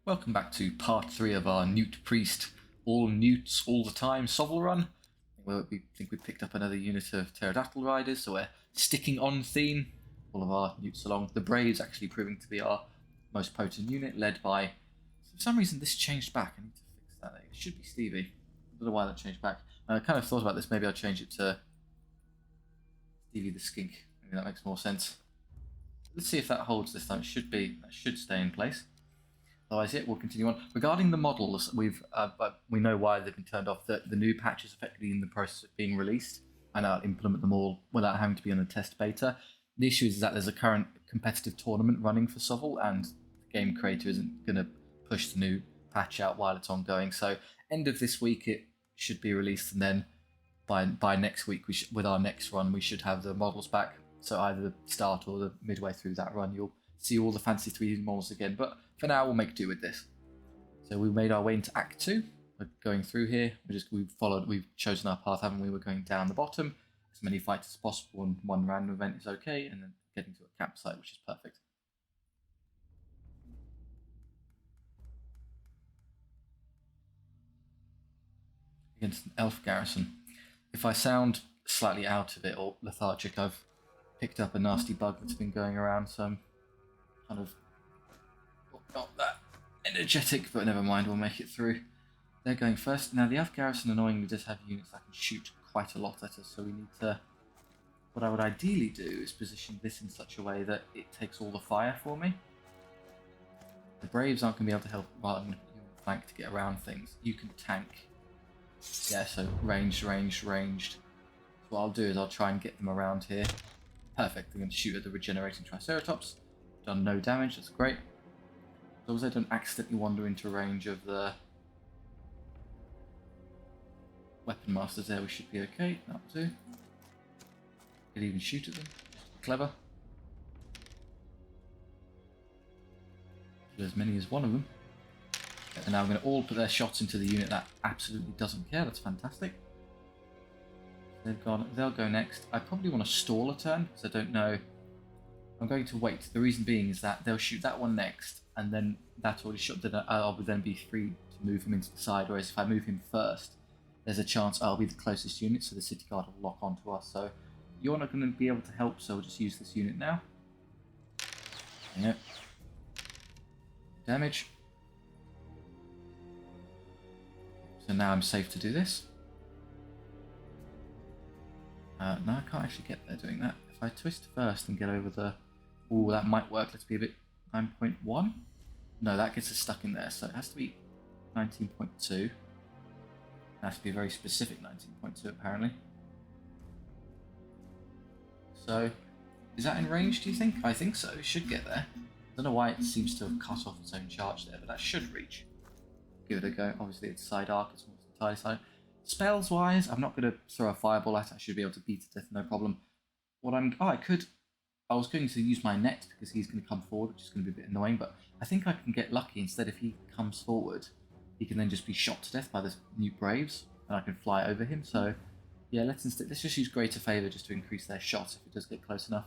Welcome back to part 3 of our Newt Priest, all newts all the time SOVL run. Where we think we picked up another unit of Pterodactyl riders, so we're sticking on theme. All of our newts along. The Braves actually proving to be our most potent unit, led by... For some reason this changed back. I need to fix that. It should be Stevie. I don't know why that changed back. I kind of thought about this. Maybe I'll change it to Stevie the Skink. Maybe that makes more sense. Let's see if that holds this time. It should be. That should stay in place. Otherwise, we'll continue on. Regarding the models, we know why they've been turned off. The new patch is effectively in the process of being released, and I'll implement them all without having to be on a test beta. The issue is that there's a current competitive tournament running for SOVL, and the game creator isn't going to push the new patch out while it's ongoing. So, end of this week, it should be released, and then by next week, with our next run, we should have the models back. So either the start or the midway through that run, you'll see all the fancy 3D models again. But for now, we'll make do with this. So we made our way into Act 2. We're going through here. We've chosen our path, haven't we? We're going down the bottom. As many fights as possible, and one random event is okay, and then getting to a campsite, which is perfect. Against an elf garrison. If I sound slightly out of it or lethargic, I've picked up a nasty bug that's been going around, so I'm kind of not that energetic, but never mind, we'll make it through. They're going first. Now the elf garrison annoyingly does have units that can shoot quite a lot at us, so we need to... What I would ideally do is position this in such a way that it takes all the fire for me. The Braves aren't going to be able to help while I'm going to put you on the flank to get around things. You can tank. Yeah, so ranged. So what I'll do is I'll try and get them around here. Perfect, they're going to shoot at the regenerating Triceratops. Done no damage, that's great. As long as I don't accidentally wander into range of the weapon masters there, we should be okay. That'll do. Could even shoot at them. Clever. Kill as many as one of them. And now I'm going to all put their shots into the unit that absolutely doesn't care. That's fantastic. They'll go next. I probably want to stall a turn because I don't know. I'm going to wait. The reason being is that they'll shoot that one next, and then that's already shot. Then I'll then be free to move him into the side. Whereas if I move him first, there's a chance I'll be the closest unit, so the city guard will lock onto us. So you're not going to be able to help, so we'll just use this unit now. Yep. Damage. So now I'm safe to do this. No, I can't actually get there doing that. If I twist first and get over the... Ooh, that might work. Let's be a bit... 9.1? No, that gets us stuck in there, so it has to be 19.2. It has to be a very specific 19.2, apparently. So, is that in range, do you think? I think so. It should get there. I don't know why it seems to have cut off its own charge there, but that should reach. Give it a go. Obviously, it's side arc. It's almost entirely side. Spells wise, I'm not going to throw a fireball at it. I should be able to beat it to death, no problem. I was going to use my net because he's going to come forward, which is going to be a bit annoying, but I think I can get lucky. Instead, if he comes forward, he can then just be shot to death by the new Braves, and I can fly over him. So, yeah, let's just use Greater Favour just to increase their shot if it does get close enough.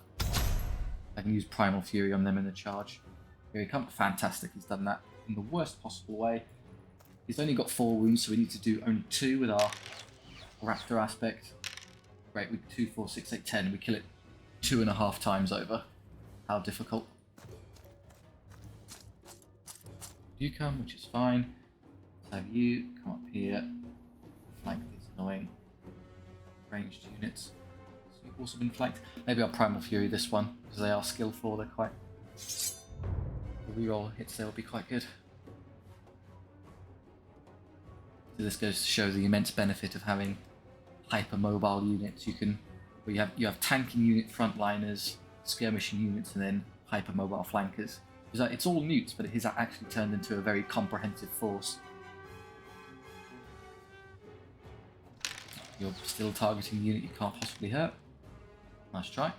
I can use Primal Fury on them in the charge. Here he comes. Fantastic, he's done that in the worst possible way. He's only got 4 wounds, so we need to do only 2 with our Raptor aspect. Great, we 2, 4, 6, 8, 10. We kill it 2.5 times over. How difficult. You come, which is fine. Let's have you come up here. Flank these annoying ranged units. So you've also been flanked. Maybe I'll Primal Fury this one, because they are skill 4. They're quite... The reroll hits there will be quite good. So this goes to show the immense benefit of having hypermobile units. You have tanking unit frontliners, skirmishing units, and then hypermobile flankers. It's all newts, but it is actually turned into a very comprehensive force. You're still targeting the unit you can't possibly hurt. Nice try.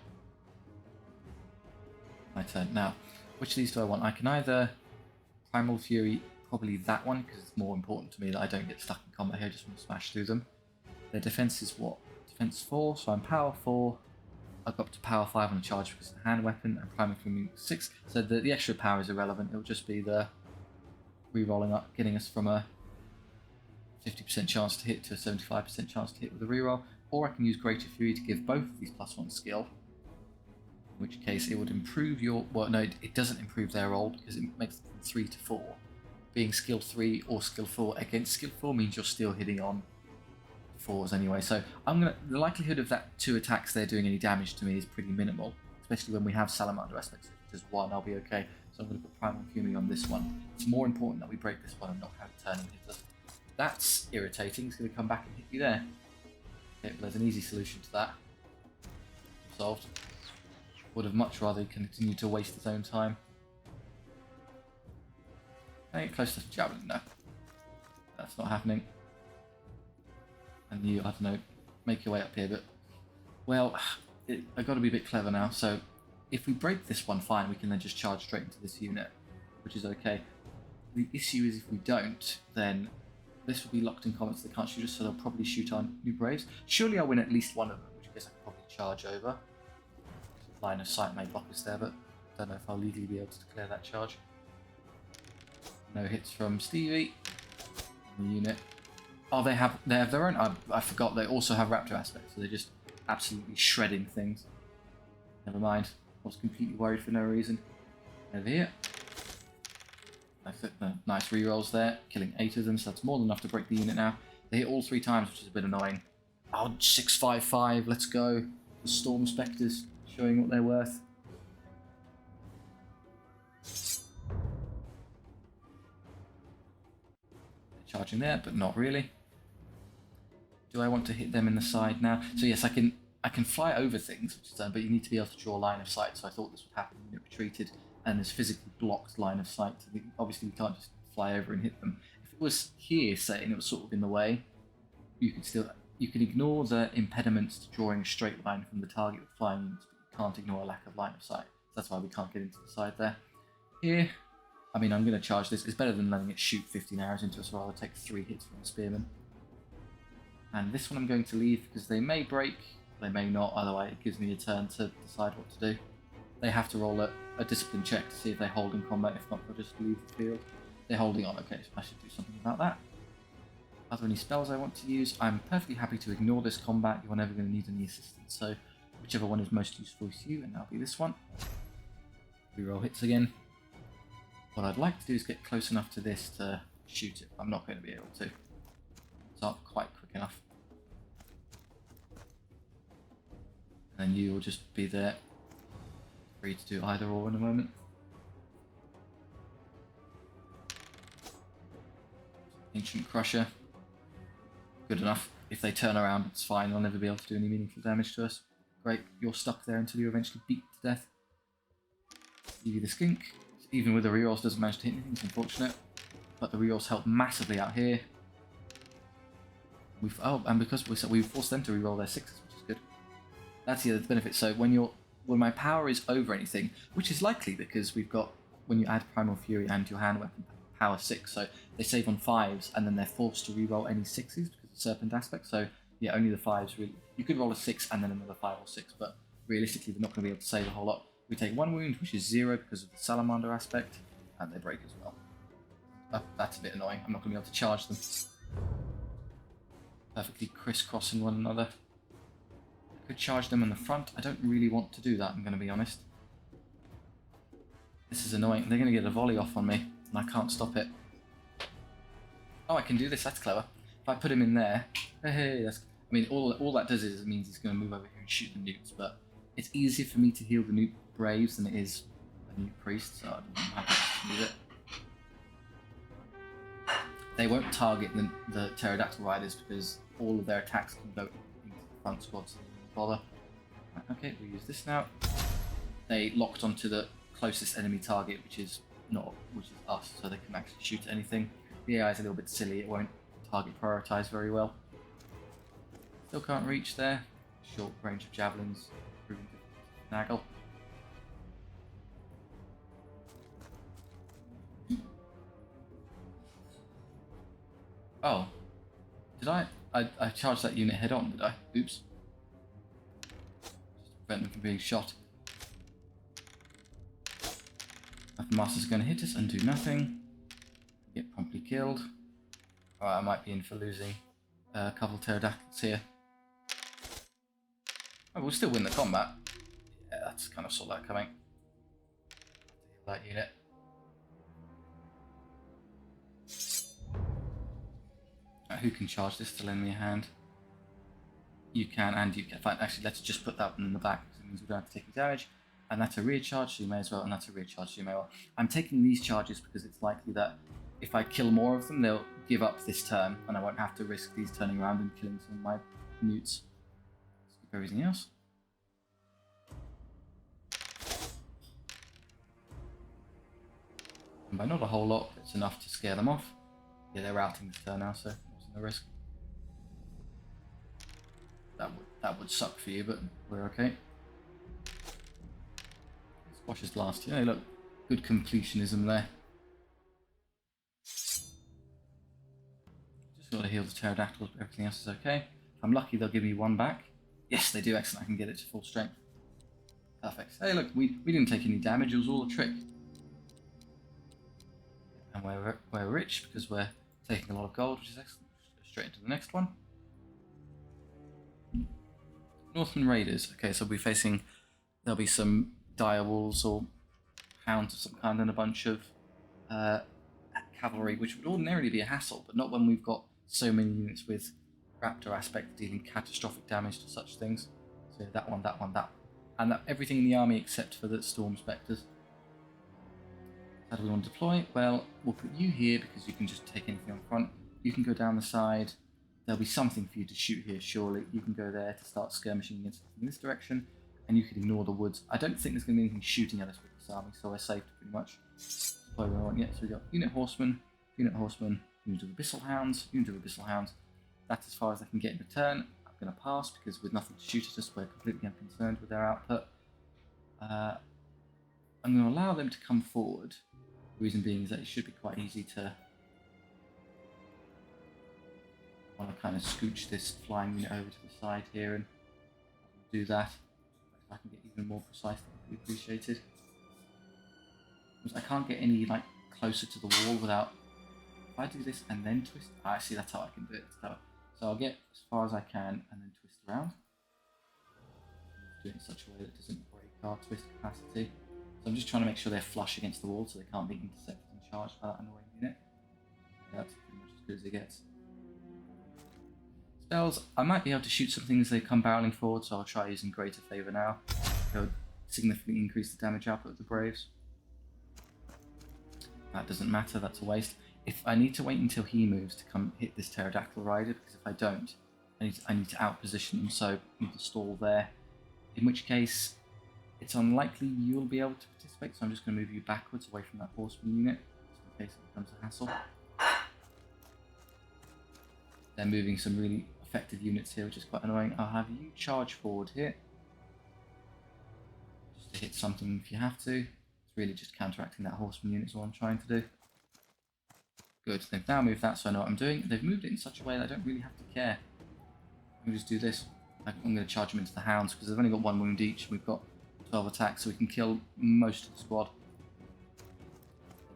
My turn. Now, which of these do I want? I can either Primal Fury, probably that one, because it's more important to me that I don't get stuck in combat here. I just want to smash through them. Their defense is what? Defense 4, so I'm power 4. I'll go up to power 5 on the charge because it's a hand weapon, and Primal Fury 6. So the extra power is irrelevant. It'll just be the re-rolling up, getting us from a 50% chance to hit to a 75% chance to hit with a reroll, or I can use Greater Fury to give both of these +1 skill, in which case it would improve your... Well, no, it doesn't improve their roll because it makes them from 3 to 4. Being skill 3 or skill 4 against skill 4 means you're still hitting on 4s anyway, so the likelihood of that 2 attacks there doing any damage to me is pretty minimal, especially when we have Salamander aspects. If it does 1, I'll be okay, so I'm going to put Primal Fury on this one. It's more important that we break this one and not have it turn and hit us. That's irritating. It's going to come back and hit you there. Okay, well, there's an easy solution to that. Solved. Would have much rather continue to waste his own time. Hey, close to Javelin. No. That's not happening. And you, I don't know, make your way up here, but... Well, I've got to be a bit clever now, so... If we break this one, fine, we can then just charge straight into this unit, which is okay. The issue is if we don't, then... This will be locked in combat, so they can't shoot us, so they'll probably shoot our new Braves. Surely I'll win at least one of them, which I guess I can probably charge over. Line of sight may block us there, but I don't know if I'll legally be able to declare that charge. No hits from Stevie. The unit. Oh, they have their own. I forgot. They also have Raptor aspects, so they're just absolutely shredding things. Never mind. I was completely worried for no reason. Over here. Nice rerolls there, killing 8 of them, so that's more than enough to break the unit now. They hit all 3 times, which is a bit annoying. Oh, 655, let's go. The Storm Spectres showing what they're worth. They're charging there, but not really. Do I want to hit them in the side now? So yes, I can fly over things, which is done, but you need to be able to draw a line of sight, so I thought this would happen when it retreated. And there's physically blocked line of sight. Obviously, we can't just fly over and hit them. If it was here, say, and it was sort of in the way, you could ignore the impediments to drawing a straight line from the target with flying units, but you can't ignore a lack of line of sight. So that's why we can't get into the side there. Here, I mean, I'm going to charge this. It's better than letting it shoot 15 arrows into us, or I'll take 3 hits from the spearman. And this one I'm going to leave because they may break, they may not. Either way, it gives me a turn to decide what to do. They have to roll a discipline check to see if they hold in combat. If not, they'll just leave the field. They're holding on. Okay, so I should do something about that. Are there any spells I want to use? I'm perfectly happy to ignore this combat. You're never going to need any assistance. So whichever one is most useful to you, and that'll be this one. Reroll hits again. What I'd like to do is get close enough to this to shoot it. I'm not going to be able to. It's not quite quick enough. And then you will just be there. Free to do either or in a moment. Ancient Crusher. Good enough. If they turn around, it's fine. They'll never be able to do any meaningful damage to us. Great. You're stuck there until you're eventually beat to death. Give you the skink. Even with the rerolls, doesn't manage to hit anything. It's unfortunate. But the rerolls help massively out here. And because we forced them to reroll their 6s, which is good. That's the other benefit. So when my power is over anything, which is likely because we've got, when you add Primal Fury and your hand weapon, power 6, so they save on 5s and then they're forced to reroll any 6s because of Serpent aspect. So yeah, only the 5s really. You could roll a 6 and then another 5 or 6, but realistically they're not going to be able to save a whole lot. We take 1 wound, which is 0 because of the Salamander aspect, and they break as well. That's a bit annoying. I'm not going to be able to charge them. Perfectly crisscrossing one another. Could charge them in the front. I don't really want to do that, I'm going to be honest. This is annoying. They're going to get a volley off on me, and I can't stop it. Oh, I can do this. That's clever. If I put him in there, hey, that's... I mean, all that does is it means he's going to move over here and shoot the newts, but it's easier for me to heal the Newt Braves than it is a Newt Priest, so I'm happy to do it. They won't target the Pterodactyl riders because all of their attacks can go into the front squads. Bother. Okay, we use this now. They locked onto the closest enemy target, which is us, so they can actually shoot at anything. The AI is a little bit silly, it won't target prioritize very well. Still can't reach there. Short range of javelins, proving to naggle. Oh, did I charged that unit head on, did I? Oops. Prevent them from being shot. The Master's going to hit us and do nothing. Get promptly killed. Alright, I might be in for losing a couple of pterodactyls here. Oh, we'll still win the combat. Yeah, that's kind of saw that coming. That unit. Who can charge this to lend me a hand? You can, and you can. Fine, actually, let's just put that one in the back because it means we don't have to take any damage. And that's a rear charge, so you may as well. And that's a rear charge, so you may well. I'm taking these charges because it's likely that if I kill more of them, they'll give up this turn, and I won't have to risk these turning around and killing some of my newts. Skip everything else. And by not a whole lot, it's enough to scare them off. Yeah, they're routing this turn now, so it wasn't a risk. That would suck for you, but we're okay. Squashes last. Yeah, look, good completionism there. Just got to heal the pterodactyl, but everything else is okay. If I'm lucky, they'll give me one back. Yes, they do. Excellent. I can get it to full strength. Perfect. Hey, look, we didn't take any damage. It was all a trick. And we're rich because we're taking a lot of gold, which is excellent. Just go straight into the next one. Northern Raiders. Okay, so we'll be facing. There'll be some direwolves or hounds of some kind and a bunch of cavalry, which would ordinarily be a hassle, but not when we've got so many units with raptor aspect dealing catastrophic damage to such things. So that one, and everything in the army except for the storm spectres. How do we want to deploy? Well, we'll put you here because you can just take anything on front. You can go down the side. There'll be something for you to shoot here, surely. You can go there to start skirmishing against in this direction, and you can ignore the woods. I don't think there's going to be anything shooting at us with this army, so we're safe pretty much. So we've got unit horsemen, unit of abyssal hounds, unit of abyssal hounds. That's as far as I can get in return. I'm going to pass because with nothing to shoot at us, we're completely unconcerned with their output. I'm going to allow them to come forward. The reason being is that it should be quite easy to want to kind of scooch this flying unit over to the side here and do that. If I can get even more precise, that would be appreciated. I can't get any like closer to the wall without. If I do this and then twist, see that's how I can do it. So I'll get as far as I can and then twist around. Do it in such a way that it doesn't break our twist capacity. So I'm just trying to make sure they're flush against the wall so they can't be intercepted and charged by that annoying unit. Yeah, that's pretty much as good as it gets. Spells, I might be able to shoot some things as they come barreling forward, so I'll try using Greater Favour now. It would significantly increase the damage output of the Braves. That doesn't matter, that's a waste. If I need to wait until he moves to come hit this Pterodactyl rider, because if I don't, I need to outposition him, so I need to stall there. In which case, it's unlikely you'll be able to participate, so I'm just going to move you backwards away from that horseman unit, just in case it becomes a hassle. They're moving some really effective units here, which is quite annoying. I'll have you charge forward here, just to hit something if you have to. It's really just counteracting that horseman unit is what I'm trying to do. Good, they've now moved that, so I know what I'm doing. They've moved it in such a way that I don't really have to care. I'm going to just do this. I'm going to charge them into the hounds, because they've only got 1 wound each, and we've got 12 attacks, so we can kill most of the squad.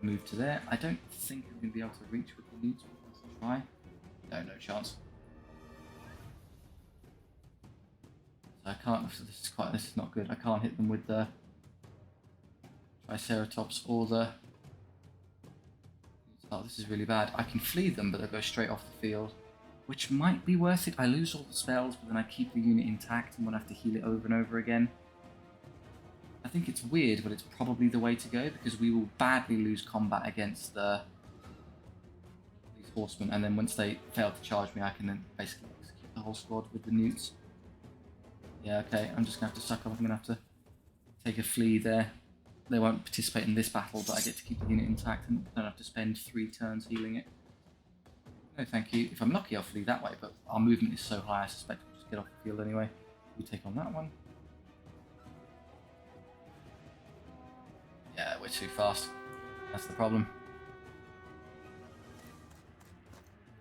Move to there. I don't think I'm going to be able to reach with the newts, but let's try. No chance. So I can't. This is not good. I can't hit them with the Triceratops or the. Oh, this is really bad. I can flee them, but they'll go straight off the field, which might be worth it. I lose all the spells, but then I keep the unit intact and won't have to heal it over and over again. I think it's weird, but it's probably the way to go because we will badly lose combat against these horsemen, and then once they fail to charge me, I can then basically execute the whole squad with the newts. Yeah, okay, I'm just going to have to suck up. I'm going to have to take a flee there. They won't participate in this battle, but I get to keep the unit intact and don't have to spend 3 turns healing it. No, thank you. If I'm lucky, I'll flee that way, but our movement is so high, I suspect we'll just get off the field anyway. We take on that one. Yeah, we're too fast. That's the problem.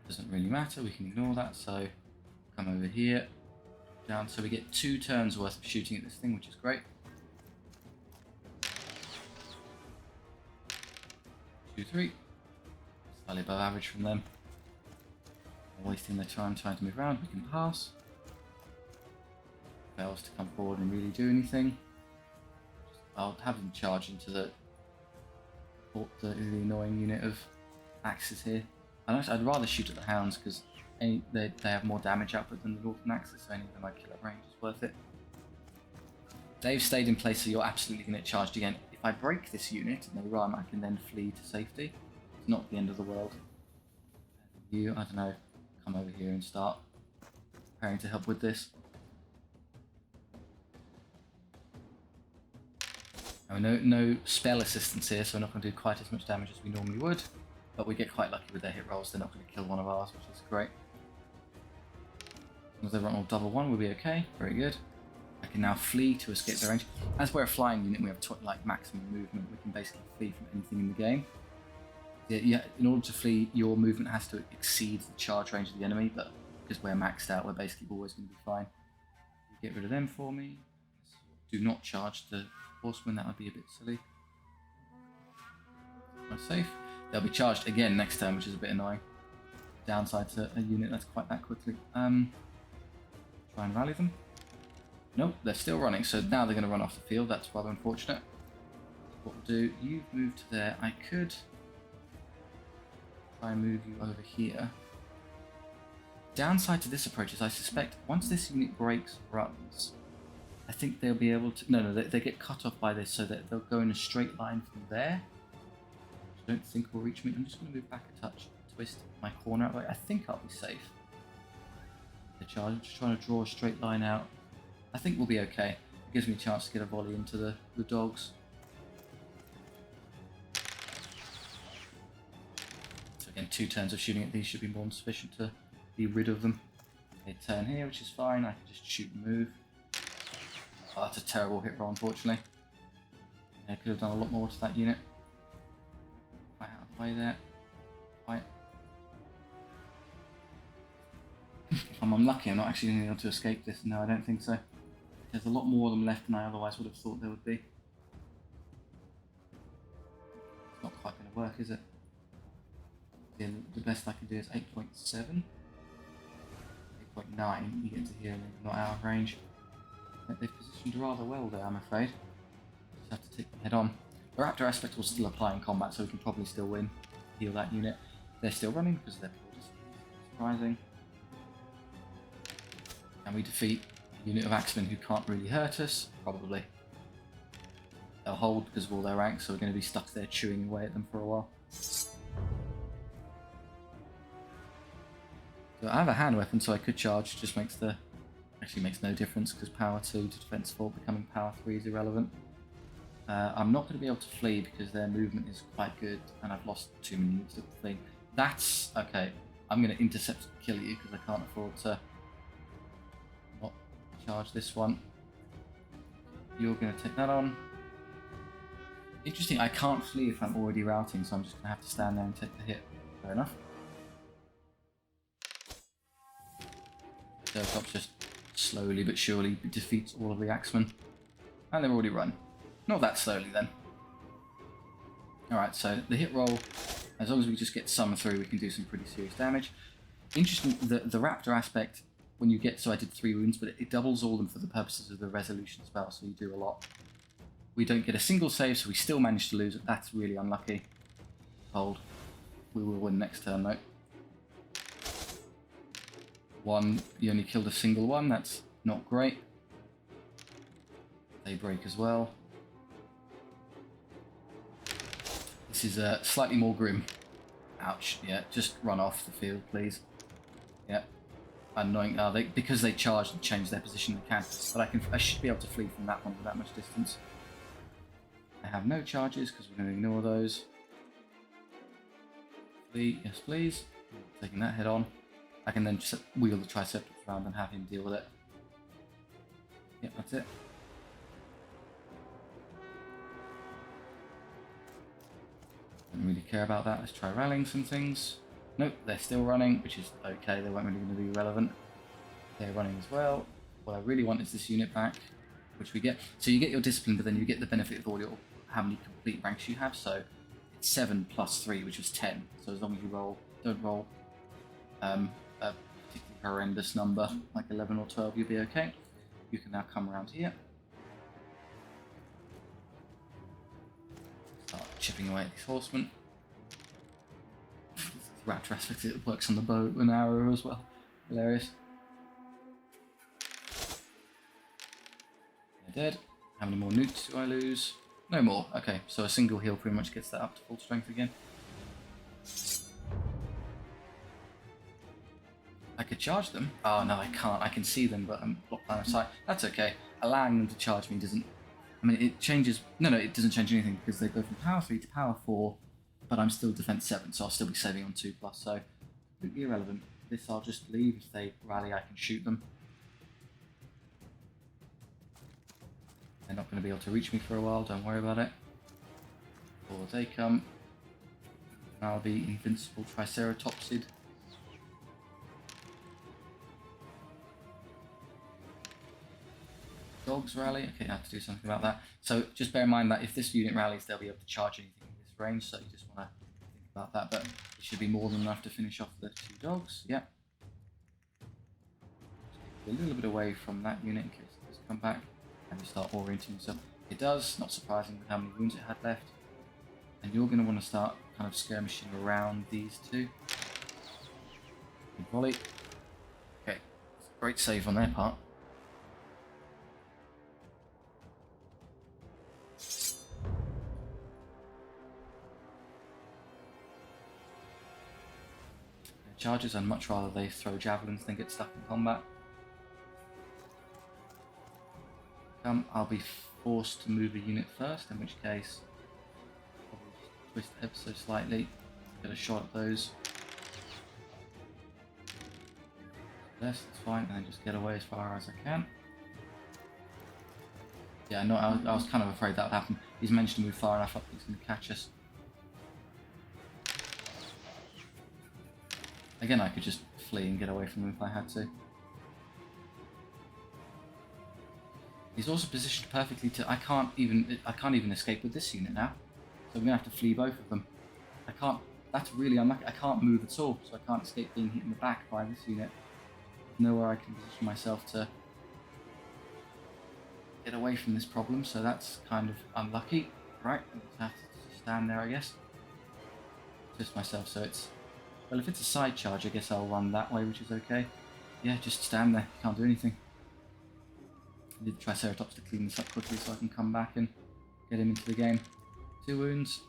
Doesn't really matter, we can ignore that, so come over here, down, so we get 2 turns worth of shooting at this thing, which is great. 2, 3. Slightly above average from them. They're wasting their time trying to move around. We can pass. Fails to come forward and really do anything. I'll have them charge into the annoying unit of axes here. I'd rather shoot at the hounds because they have more damage output than the northern axes, so any of them I kill at range is worth it. They've stayed in place, so you're absolutely going to get charged again. If I break this unit and they run, I can then flee to safety. It's not the end of the world. You, I don't know, come over here and start preparing to help with this. No spell assistance here, so we're not going to do quite as much damage as we normally would, but we get quite lucky with their hit rolls. They're not going to kill one of ours, which is great. As long as they run all double one, we'll be okay. Very good. I can now flee to escape their range. As we're a flying unit, we have like maximum movement. We can basically flee from anything in the game. Yeah, in order to flee, your movement has to exceed the charge range of the enemy, but because we're maxed out, we're basically always going to be fine. Get rid of them for me. Do not charge the horsemen, that would be a bit silly. Quite safe. They'll be charged again next turn, which is a bit annoying. Downside to a unit that's quite that quickly. Try and rally them. Nope, they're still running, so now they're going to run off the field. That's rather unfortunate. What we'll do, you've moved to there. I could try and move you over here. Downside to this approach is I suspect once this unit breaks runs, I think they'll be able to... No, they get cut off by this, so that they'll go in a straight line from there. Which I don't think will reach me. I'm just going to move back a touch, twist my corner out. I think I'll be safe. The charge, just trying to draw a straight line out. I think we'll be okay. It gives me a chance to get a volley into the dogs. So again, 2 turns of shooting at these should be more than sufficient to be rid of them. A turn here, which is fine. I can just shoot and move. Oh, that's a terrible hit roll, unfortunately. I could have done a lot more to that unit. Quite out of the way there. Quite. If I'm unlucky, I'm not actually going to be able to escape this. No, I don't think so. There's a lot more of them left than I otherwise would have thought there would be. It's not quite going to work, is it? Yeah, the best I can do is 8.7. 8.9, you get to here and not out of range. They've positioned rather well there, I'm afraid. Just have to take them head on. The Raptor aspect will still apply in combat, so we can probably still win. Heal that unit. They're still running because they're surprising. And we defeat a unit of axemen who can't really hurt us, probably. They'll hold because of all their ranks, so we're going to be stuck there chewing away at them for a while. So I have a hand weapon, so I could charge. Just makes the... Actually makes no difference because power 2 to defense 4 becoming power 3 is irrelevant. I'm not going to be able to flee because their movement is quite good and I've lost too many units to flee. That's okay. I'm going to intercept and kill you because I can't afford to not charge this one. You're going to take that on. Interesting, I can't flee if I'm already routing, so I'm just going to have to stand there and take the hit. Fair enough. Ceratops just slowly but surely defeats all of the axemen. And they've already run. Not that slowly then. Alright, so the hit roll, as long as we just get some through, we can do some pretty serious damage. Interesting, the Raptor aspect, when you get, so I did 3 wounds, but it doubles all of them for the purposes of the resolution spell, so you do a lot. We don't get a single save, so we still manage to lose it. That's really unlucky. Hold. We will win next turn though. 1, you only killed a single one, that's not great. They break as well. This is slightly more grim. Ouch, yeah, just run off the field, please. Yeah, annoying. Because they charged and changed their position, they can. But I should be able to flee from that one with that much distance. I have no charges because we're going to ignore those. Flee, yes please. Taking that head on. I can then just wheel the Triceratops around and have him deal with it. Yep, that's it. Don't really care about that. Let's try rallying some things. Nope, they're still running, which is okay. They weren't really going to be relevant. They're running as well. What I really want is this unit back, which we get. So you get your discipline, but then you get the benefit of all your how many complete ranks you have. So 7 plus 3, which was 10. So as long as you don't roll a particularly horrendous number, like 11 or 12, you'll be okay. You can now come around here. Start chipping away at these horsemen. Raptor aspect, it works on the bow and arrow as well. Hilarious. They're dead. How many more newts do I lose? No more. Okay, so a single heal pretty much gets that up to full strength again. I could charge them. Oh no, I can't. I can see them, but I'm blocked line of sight. That's okay. Allowing them to charge me doesn't... I mean, it changes... No, it doesn't change anything because they go from power 3 to power 4, but I'm still defense 7, so I'll still be saving on 2+, so completely irrelevant. This I'll just leave. If they rally, I can shoot them. They're not going to be able to reach me for a while, don't worry about it. Before they come, I'll be invincible triceratopsid. Dogs rally, okay, I have to do something about that. So just bear in mind that if this unit rallies, they'll be able to charge anything in this range, so you just want to think about that, but it should be more than enough to finish off the 2 dogs, yeah. Just a little bit away from that unit in case it does come back. And you start orienting yourself. It does, not surprising with how many wounds it had left. And you're going to want to start kind of skirmishing around these 2. Good volley. Okay, great save on their part. Charges, I'd much rather they throw javelins than get stuck in combat. I'll be forced to move a unit first, in which case probably just twist ever so slightly, get a shot at those. That's fine, and then just get away as far as I can. Yeah, no, I was kind of afraid that would happen. He's managed to move far enough up that he's going to catch us. Again, I could just flee and get away from him if I had to. He's also positioned perfectly to... I can't even escape with this unit now. So I'm going to have to flee both of them. I can't... That's really unlucky. I can't move at all, so I can't escape being hit in the back by this unit. There's nowhere I can position myself to get away from this problem, so that's kind of unlucky. Right, I'll just have to stand there, I guess. Twist myself so it's... Well, if it's a side charge, I guess I'll run that way, which is okay. Yeah, just stand there. Can't do anything. I need the Triceratops to clean this up quickly so I can come back and get him into the game. 2 wounds.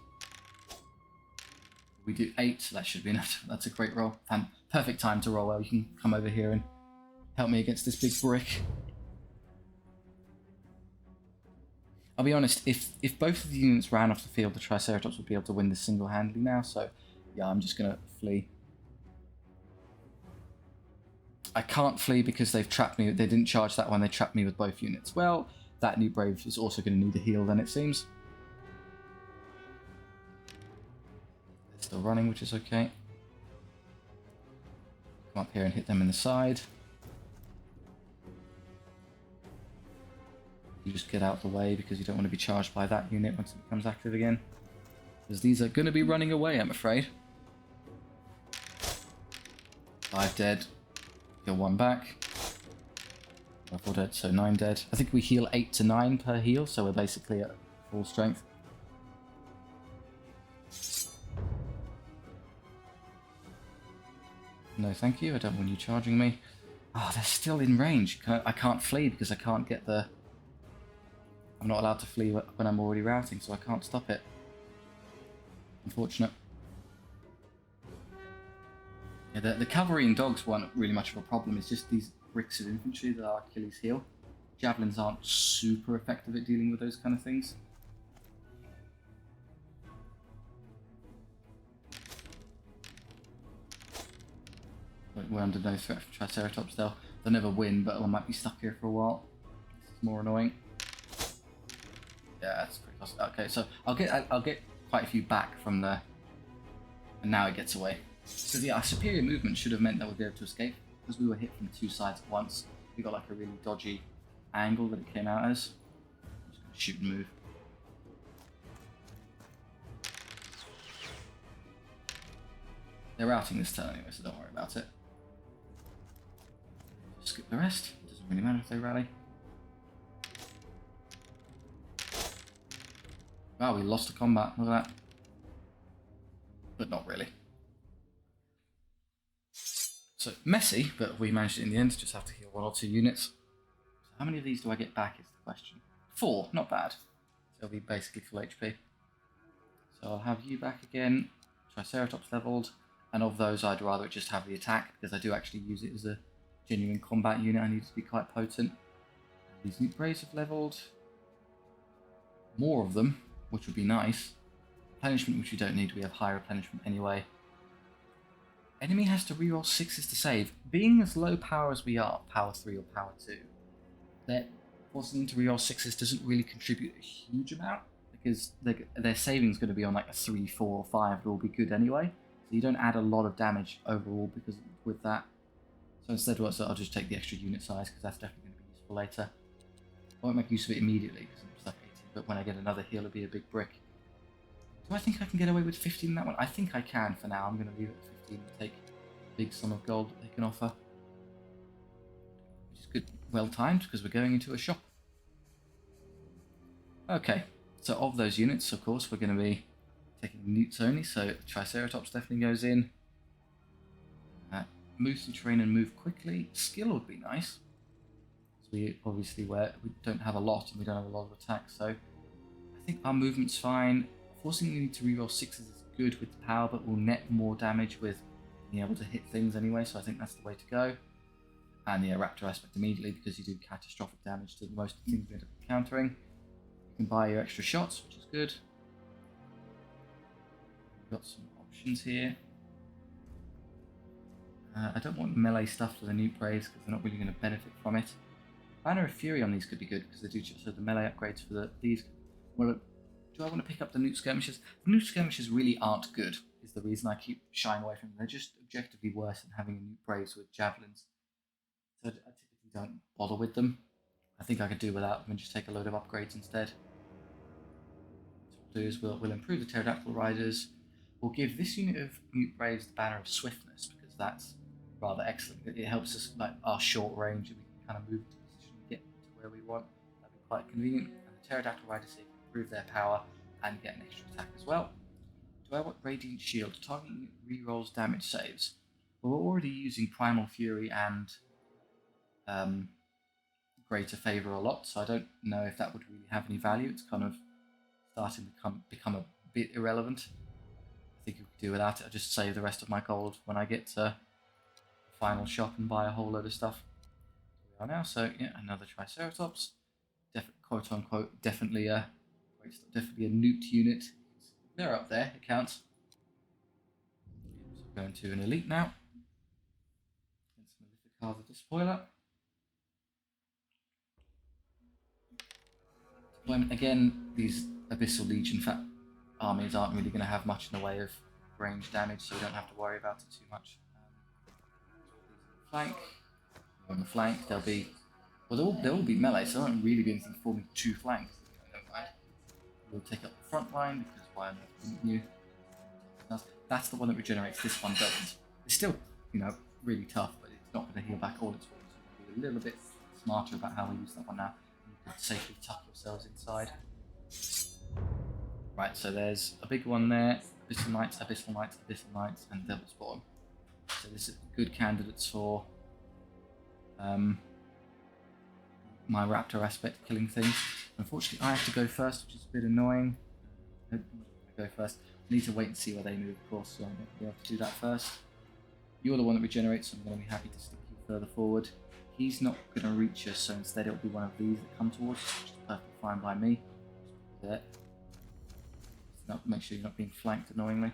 We do 8, so that should be enough. That's a great roll. And perfect time to roll well. You can come over here and help me against this big brick. I'll be honest, if both of the units ran off the field, the Triceratops would be able to win this single-handedly now, so yeah, I'm just going to flee. I can't flee because they've trapped me. They didn't charge that one, they trapped me with both units. Well, that new Brave is also going to need a heal then, it seems. They're still running, which is okay. Come up here and hit them in the side. You just get out of the way because you don't want to be charged by that unit once it becomes active again. Because these are going to be running away, I'm afraid. 5 dead. Heal 1 back. 4 dead, so 9 dead. I think we heal 8 to 9 per heal, so we're basically at full strength. No, thank you. I don't want you charging me. Oh, they're still in range. I can't flee because I can't get the... I'm not allowed to flee when I'm already routing, so I can't stop it. Unfortunate. Yeah, the cavalry and dogs weren't really much of a problem. It's just these bricks of infantry that are Achilles' heel. Javelins aren't super effective at dealing with those kind of things. But we're under no threat from Triceratops. They'll never win, but I might be stuck here for a while. This is more annoying. Yeah, that's pretty close. Okay, so I'll get quite a few back from the... And now it gets away. So yeah, our superior movement should have meant that we'd be able to escape. Because we were hit from 2 sides at once, we got like a really dodgy angle that it came out as. I'm just going to shoot and move. They're routing this turn anyway, so don't worry about it. Skip the rest. It doesn't really matter if they rally. Wow, we lost the combat. Look at that. But not really. So messy, but we managed it in the end. Just have to heal 1 or 2 units. So how many of these do I get back is the question. 4, not bad. So it'll be basically full HP. So I'll have you back again. Triceratops leveled. And of those, I'd rather just have the attack, because I do actually use it as a genuine combat unit. I need it to be quite potent. These Newt Priest have leveled. More of them, which would be nice. Replenishment, which we don't need. We have high replenishment anyway. Enemy has to reroll 6s to save. Being as low power as we are, power 3 or power 2, that forcing them to reroll 6s doesn't really contribute a huge amount, because their saving's going to be on like a 3, 4, or 5. It'll be good anyway. So you don't add a lot of damage overall because with that. So instead, I'll just take the extra unit size, because that's definitely going to be useful later. I won't make use of it immediately because I'm stuck 18, but when I get another heal, it'll be a big brick. Do I think I can get away with 15 in that one? I think I can for now. I'm going to leave it at 15 and take the big sum of gold that they can offer. Which is good, well timed, because we're going into a shop. Okay, so of those units, of course, we're going to be taking newts only, so Triceratops definitely goes in. Move through terrain and move quickly. Skill would be nice. So we obviously we don't have a lot, and we don't have a lot of attacks, so I think our movement's fine. Forcing you to reroll 6s is good with the power, but will net more damage with being able to hit things anyway, so I think that's the way to go. And the Raptor aspect immediately, because you do catastrophic damage to most of the things we end up countering. You can buy your extra shots, which is good. We've got some options here. I don't want melee stuff for the Newt Priest, because they're not really going to benefit from it. Banner of Fury on these could be good, because they do so the melee upgrades for these. Well, do I want to pick up the Newt Skirmishers? The Newt Skirmishers really aren't good, is the reason I keep shying away from them. They're just objectively worse than having a Newt Priest with javelins. So I typically don't bother with them. I think I could do without them and just take a load of upgrades instead. So what we'll do is we'll improve the Pterodactyl Riders. We'll give this unit of Newt Priest the Banner of Swiftness, because that's rather excellent. It helps us, like, our short range, and we can kind of move to position and get to where we want. That'd be quite convenient. And the Pterodactyl Riders here can improve their power and get an extra attack as well. Do I want Radiant Shield? Targeting rerolls damage saves. Well, we're already using Primal Fury and Greater Favour a lot, so I don't know if that would really have any value. It's kind of starting to become a bit irrelevant. I think we could do without it. I'll just save the rest of my gold when I get to the final shop and buy a whole load of stuff. Here we are now, so yeah, another Triceratops. Quote unquote, definitely a Newt unit. They're up there, it counts. So we're going to an elite now. Get some Elite cards of the spoiler. Deployment again, these Abyssal Legion armies aren't really going to have much in the way of range damage, so we don't have to worry about it too much. Flank. On the flank, they'll all be melee, so there won't really be anything forming 2 flanks. We'll take up the front line, because why on earth wouldn't you? That's the one that regenerates, this one doesn't. It's still, really tough, but it's not going to heal back all its wounds. So we'll be a little bit smarter about how we use that one now. You can safely tuck yourselves inside. Right, so there's a big one there. Abyssal Knights, Abyssal Knights, Abyssal Knights, and Devil's Spawn. So this is good candidates for my Raptor aspect killing things. Unfortunately, I have to go first, which is a bit annoying. I go first. I need to wait and see where they move, of course, so I'm going to be able to do that first. You're the one that regenerates, so I'm going to be happy to stick you further forward. He's not going to reach us, so instead it'll be one of these that come towards us, which is perfectly fine by me. There. Make sure you're not being flanked annoyingly.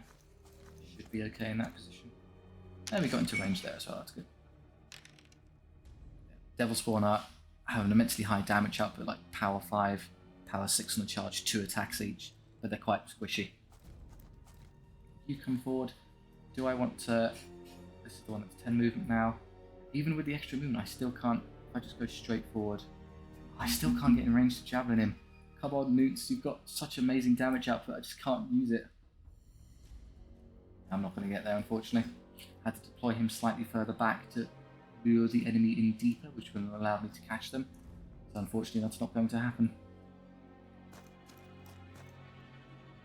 Should be okay in that position. And we got into range there as well, that's good. Devil Spawn have an immensely high damage output, like power 5, power 6 on the charge, 2 attacks each, but they're quite squishy. You come forward. Do I want to... This is the one that's 10 movement now. Even with the extra movement, I still can't... If I just go straight forward, I still can't get in range to javelin him. Come on, Newts, you've got such amazing damage output, I just can't use it. I'm not going to get there, unfortunately. Had to deploy him slightly further back to lure the enemy in deeper, which would have allowed me to catch them. So unfortunately, that's not going to happen.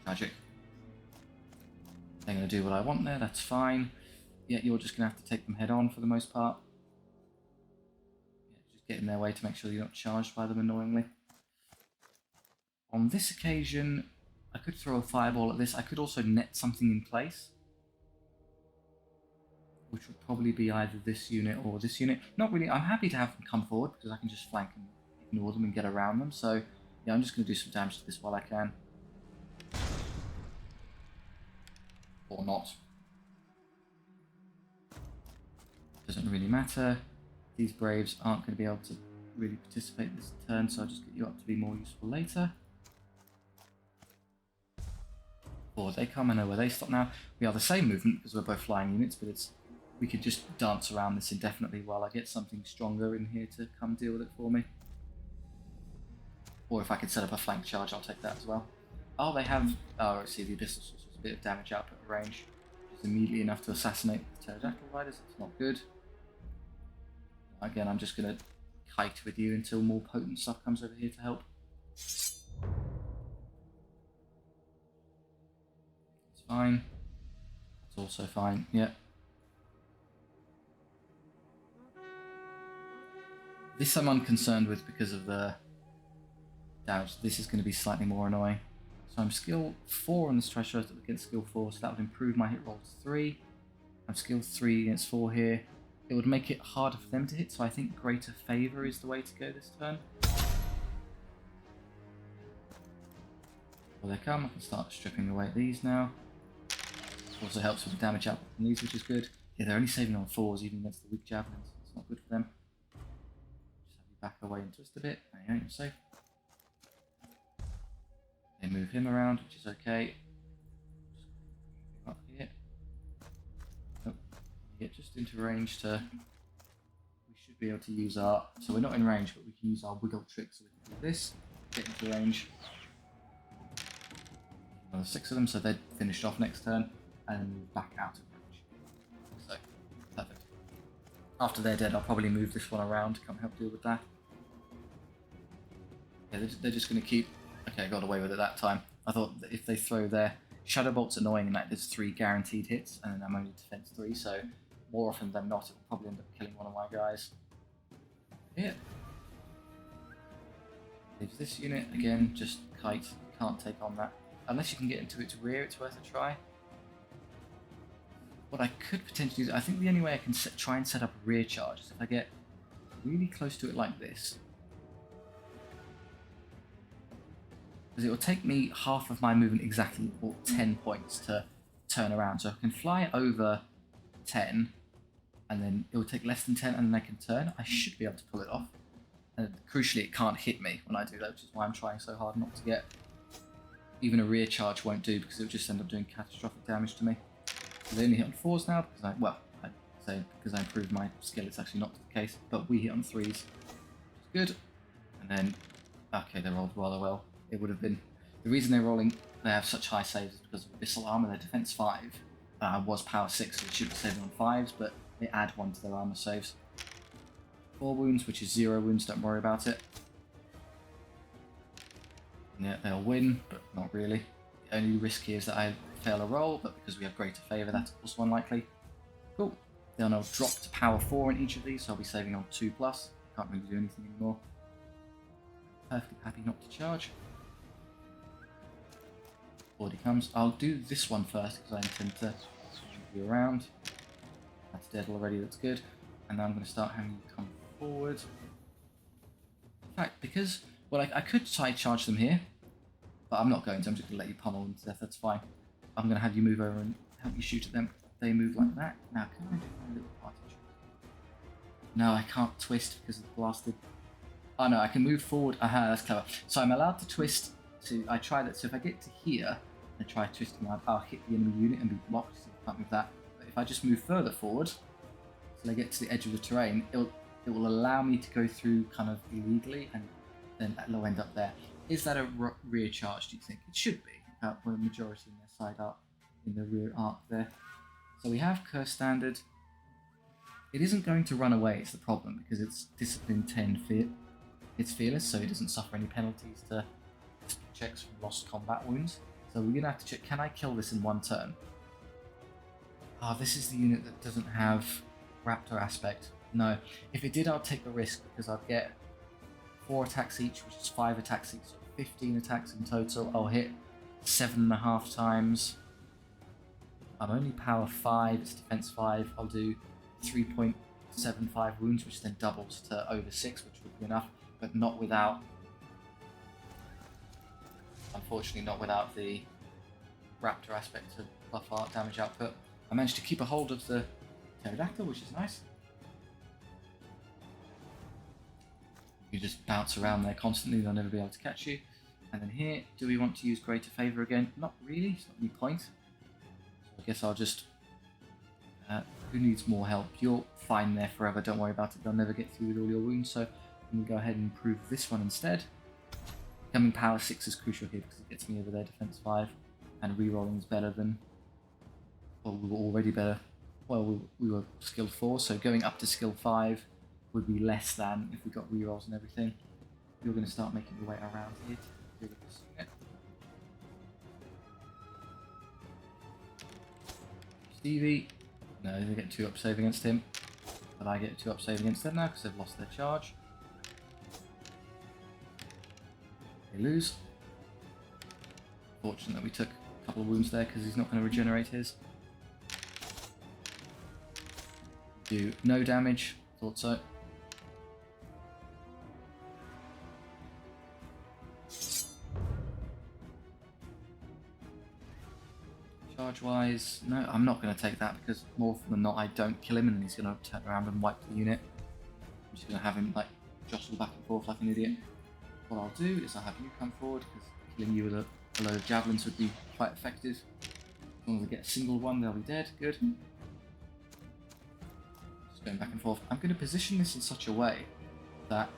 Tragic. They're going to do what I want there, that's fine. Yeah, you're just going to have to take them head on for the most part. Yeah, just get in their way to make sure you're not charged by them annoyingly. On this occasion, I could throw a fireball at this. I could also net something in place, which would probably be either this unit or this unit. Not really. I'm happy to have them come forward because I can just flank and ignore them and get around them. So, yeah, I'm just going to do some damage to this while I can. Or not. Doesn't really matter. These Braves aren't going to be able to really participate this turn, so I'll just get you up to be more useful later. Forward they come, I know where they stop now. We are the same movement because we're both flying units, but we could just dance around this indefinitely while I get something stronger in here to come deal with it for me. Or if I could set up a flank charge, I'll take that as well. Oh, they have... Oh, I see the Abyssal Source was a bit of damage output range, which is immediately enough to assassinate the Pterodactyl riders. It's not good. Again, I'm just going to kite with you until more potent stuff comes over here to help. It's fine. It's also fine, yeah. This I'm unconcerned with because of the damage. This is going to be slightly more annoying. So I'm skill 4 on this Triceratops against skill 4, so that would improve my hit roll to 3. I'm skill 3 against 4 here. It would make it harder for them to hit, so I think greater favour is the way to go this turn. Well, they come. I can start stripping away at these now. Also helps with the damage output from these, which is good. Yeah, they're only saving on 4s even against the weak javelins. It's not good for them. Just have you back away and twist a bit. There you go, you're safe. They move him around, which is okay. Just up here. Oh, get just into range to... We should be able to use our... So we're not in range, but we can use our wiggle trick so we can do this. Get into range. Another 6 of them, so they're finished off next turn. And then move back out of range. So, perfect. After they're dead, I'll probably move this one around to come help deal with that. Yeah, they're just going to keep... Okay, I got away with it that time. I thought that if they throw their... Shadow Bolt's annoying in that there's 3 guaranteed hits, and then I'm only defense 3, so more often than not, it will probably end up killing one of my guys. Yeah. Leaves this unit, again, just kite. Can't take on that. Unless you can get into its rear, it's worth a try. What I could potentially do, I think the only way I can try and set up a rear charge is if I get really close to it like this. Because it will take me half of my movement exactly, or 10 points to turn around. So I can fly over 10, and then it will take less than 10, and then I can turn. I should be able to pull it off. And crucially, it can't hit me when I do that, which is why I'm trying so hard not to get... Even a rear charge won't do, because it will just end up doing catastrophic damage to me. So they only hit on 4s now, because I say because I improved my skill, it's actually not the case, but we hit on 3s, which is good. And then, okay, they rolled rather well. It would have been, the reason they have such high saves is because of Abyssal Armor. Their defense 5 was power 6, so they should be saving on 5s, but they add 1 to their armor saves. 4 wounds, which is 0 wounds, don't worry about it. And yeah, they'll win, but not really. The only risk here is that I fail a roll, but because we have greater favour, that's also unlikely. Cool. They'll now drop to power 4 in each of these, so I'll be saving on 2+. Can't really do anything anymore. Perfectly happy not to charge. Forward he comes. I'll do this one first, because I intend to move you around. That's dead already, that's good. And now I'm going to start having you come forward. In fact, because... Well, I could side charge them here, but I'm not going to. I'm just going to let you pummel them to death. That's fine. I'm going to have you move over and help you shoot at them. They move like that. Now, can I do my little party trick? No, I can't twist because of the blasted... Oh, no, I can move forward. Aha, that's clever. So I'm allowed to twist to... I try that. So if I get to here and try twisting, I'll hit the enemy unit and be blocked, so I can't move that. But if I just move further forward, till I get to the edge of the terrain, it will allow me to go through kind of illegally and then they'll end up there. Is that a rear charge, do you think? It should be. Where the majority in their side arc, in the rear arc there. So we have Curse Standard. It isn't going to run away, it's the problem, because it's Discipline 10 it's fearless, so it doesn't suffer any penalties to checks from lost combat wounds. So we're going to have to check, can I kill this in one turn? Ah, this is the unit that doesn't have Raptor aspect. No, if it did, I'd take the risk, because I'd get 4 attacks each, which is 5 attacks each, so 15 attacks in total. I'll hit 7.5 times. I'm only power 5, it's defense 5. I'll do 3.75 wounds, which then doubles to over 6, which would be enough, but not without, unfortunately not without the Raptor aspect to buff our damage output. I managed to keep a hold of the Pterodactyl, which is nice. You just bounce around there constantly, they'll never be able to catch you. And then here, do we want to use Greater Favour again? Not really, it's not any point. So I guess I'll just... who needs more help? You're fine there forever, don't worry about it, they'll never get through with all your wounds, so I'm going to go ahead and improve this one instead. Becoming power 6 is crucial here because it gets me over there, defense 5, and rerolling is better than... well, we were already better. Well, we were skill 4, so going up to skill 5 would be less than if we got rerolls and everything. You're going to start making your way around here to deal with this unit. Stevie, no, they get 2 up save against him, but I get 2 up save against them now because they've lost their charge. They lose. Fortunate that we took a couple of wounds there because he's not going to regenerate his. Do no damage, thought so. Charge-wise, no, I'm not going to take that because more often than not I don't kill him and then he's going to turn around and wipe the unit. I'm just going to have him like jostle back and forth like an idiot. What I'll do is I'll have you come forward because killing you with a load of javelins would be quite effective. As long as I get a single one, they'll be dead. Good. Just going back and forth. I'm going to position this in such a way that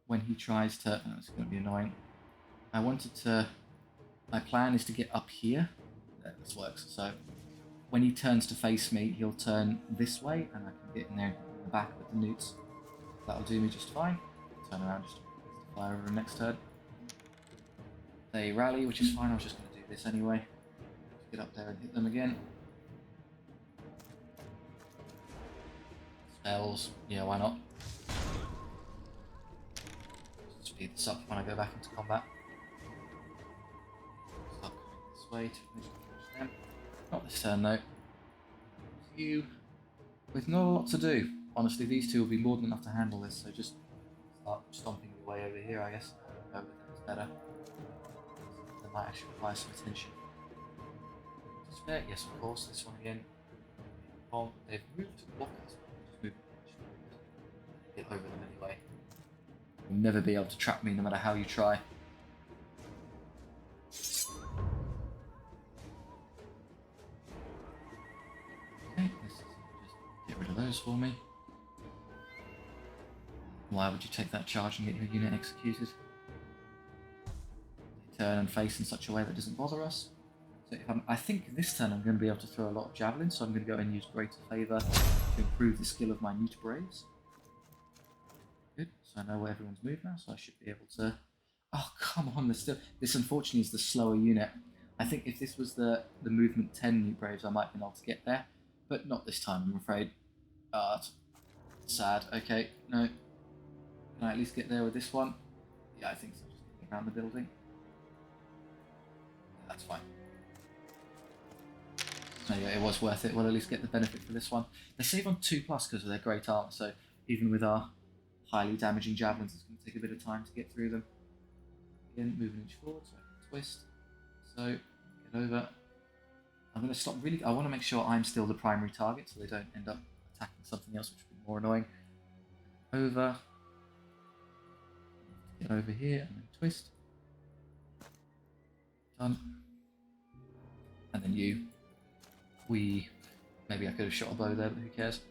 when he tries to... oh, it's going to be annoying. My plan is to get up here. There, this works. So when he turns to face me, he'll turn this way and I can get in there in the back with the newts. That'll do me just fine. Turn around just fire over the next turn. They rally, which is fine. I was just going to do this anyway. Just get up there and hit them again. Spells, yeah, why not? Speed this up when I go back into combat. Start coming this way to finish them. Not this turn though. You, with not a lot to do. Honestly, these two will be more than enough to handle this, so just start stomping your way over here, I guess. Go with them is better. They might actually require some attention. Spare, yes, of course. This one again. Oh, they've moved to block us. Just move. Get over them anyway. You'll never be able to trap me no matter how you try. Okay, just get rid of those for me. Why would you take that charge and get your unit executed? Turn and face in such a way that doesn't bother us. So if I think this turn I'm going to be able to throw a lot of javelins, so I'm going to go and use Greater Favour to improve the skill of my Newt Braves. Good, so I know where everyone's moved now, so I should be able to... oh, come on, this unfortunately is the slower unit. I think if this was the movement 10 Newt Braves, I might have been able to get there, but not this time, I'm afraid. Sad. Okay, no. Can I at least get there with this one? Yeah, I think so. Just get around the building. Yeah, that's fine. No, yeah, it was worth it. We'll at least get the benefit for this one. They save on 2+ because of their great armor, so even with our highly damaging javelins, it's going to take a bit of time to get through them. Again, move an inch forward so I can twist. So, get over. I'm going to stop really... I want to make sure I'm still the primary target so they don't end up attacking something else which would be more annoying. Over. Get over here and then twist. Done. And then you. Maybe I could have shot a bow there, but who cares?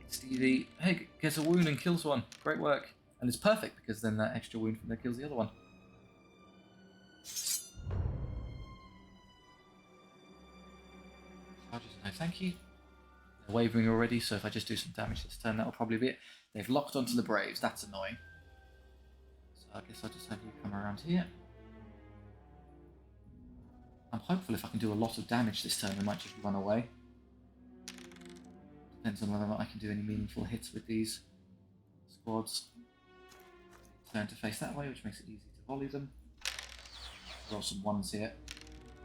Stevie, hey, gets a wound and kills one. Great work. And it's perfect because then that extra wound from there kills the other one. Charges, no thank you. They're wavering already, so if I just do some damage this turn, that'll probably be it. They've locked onto the Braves, that's annoying. So I guess I'll just have you come around here. I'm hopeful if I can do a lot of damage this turn, they might just run away. Depends on whether or not I can do any meaningful hits with these squads. Turn to face that way, which makes it easy to volley them. Roll some ones here.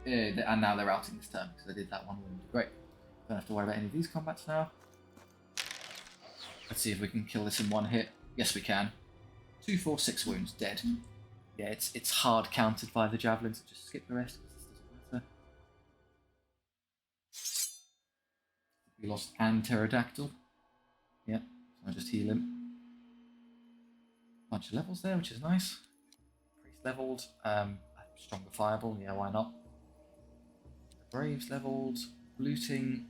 Yeah, and now they're outing this turn because I did that one wound. Great. Don't have to worry about any of these combats now. Let's see if we can kill this in one hit. Yes, we can. 2, 4, 6 wounds, dead. Yeah, it's hard countered by the javelins. Just skip the rest because this doesn't matter. We lost and Pterodactyl. Yeah, so I'll just heal him. Bunch of levels there, which is nice. Priest leveled. Stronger fireball, yeah, why not? Braves leveled. Looting.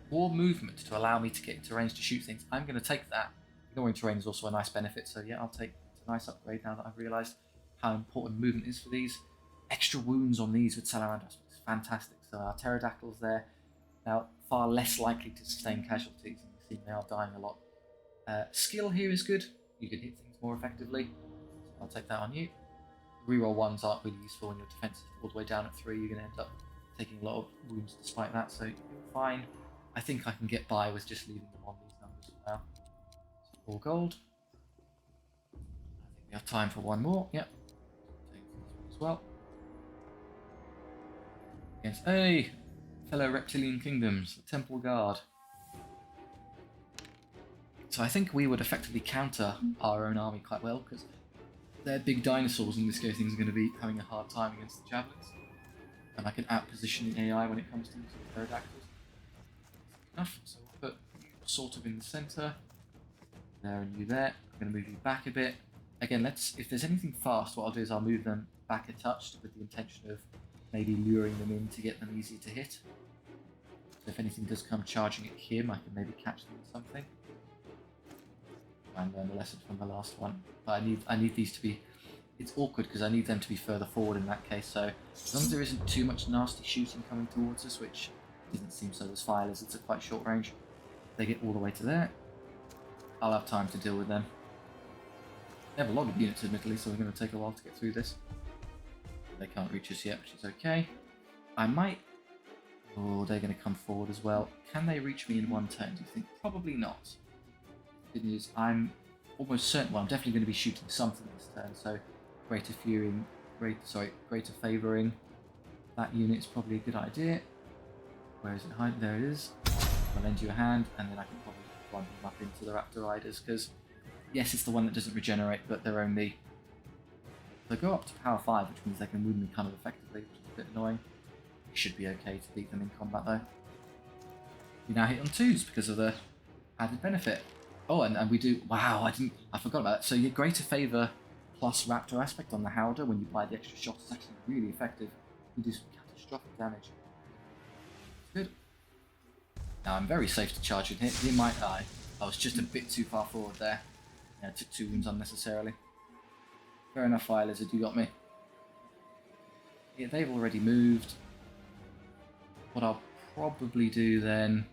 More movement to allow me to get into range to shoot things. I'm going to take that. Ignoring terrain is also a nice benefit, so yeah, I'll take it. It's a nice upgrade now that I've realised how important movement is for these. Extra wounds on these with Salamanders is fantastic. So our Pterodactyls there now far less likely to sustain casualties, and you see they are dying a lot. Skill here is good. You can hit things more effectively. So I'll take that on you. Reroll ones aren't really useful when your defense is all the way down at 3. You're going to end up taking a lot of wounds despite that, so you're fine. I think I can get by with just leaving them on these numbers for now. So 4 gold. I think we have time for one more. Yep. Take this one as well. Against fellow Reptilian Kingdoms, the Temple Guard. So I think we would effectively counter our own army quite well, because they're big dinosaurs and this things are going to be having a hard time against the javelins. And I can outposition the AI when it comes to using Pterodactyls. Enough, so we'll put you sort of in the centre. There and you there. I'm going to move you back a bit. Again, if there's anything fast, what I'll do is I'll move them back a touch with the intention of maybe luring them in to get them easier to hit. So if anything does come charging at him, I can maybe catch them with something. Try and learn a lesson from the last one. But I need these to be... It's awkward because I need them to be further forward in that case, so as long as there isn't too much nasty shooting coming towards us, which doesn't seem so as fire lizards at quite short range, they get all the way to there, I'll have time to deal with them. They have a lot of units admittedly, so we're going to take a while to get through this. They can't reach us yet, which is okay. I might... Oh, they're going to come forward as well. Can they reach me in one turn, do you think? Probably not. Good news, I'm almost certain, well, I'm definitely going to be shooting something this turn, so greater favouring that unit is probably a good idea. Where is it hiding? There it is. I'll lend you a hand, and then I can probably run them up into the Raptor Riders, because yes, it's the one that doesn't regenerate, but they're only... They go up to power 5, which means they can wound me kind of effectively, which is a bit annoying. It should be okay to beat them in combat though. You now hit on 2s because of the added benefit. Oh, and we do... Wow, I forgot about that. So you get greater favour plus Raptor aspect on the Howder when you buy the extra shot. It's actually really effective. You do some catastrophic damage. Good. Now I'm very safe to charge in here. He might die. I was just a bit too far forward there. Yeah, I took 2 wounds unnecessarily. Fair enough, Fire Lizard, you got me. Yeah, they've already moved. What I'll probably do then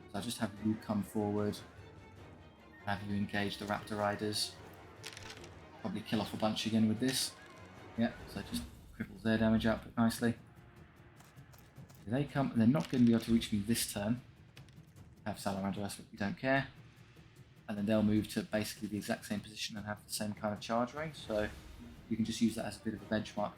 is I'll just have you come forward. Have you engage the Raptor Riders. Probably kill off a bunch again with this. Yeah, so it just cripples their damage output nicely. Here they come, and they're not going to be able to reach me this turn. Have Salamander aspect, we don't care. And then they'll move to basically the exact same position and have the same kind of charge range, so you can just use that as a bit of a benchmark.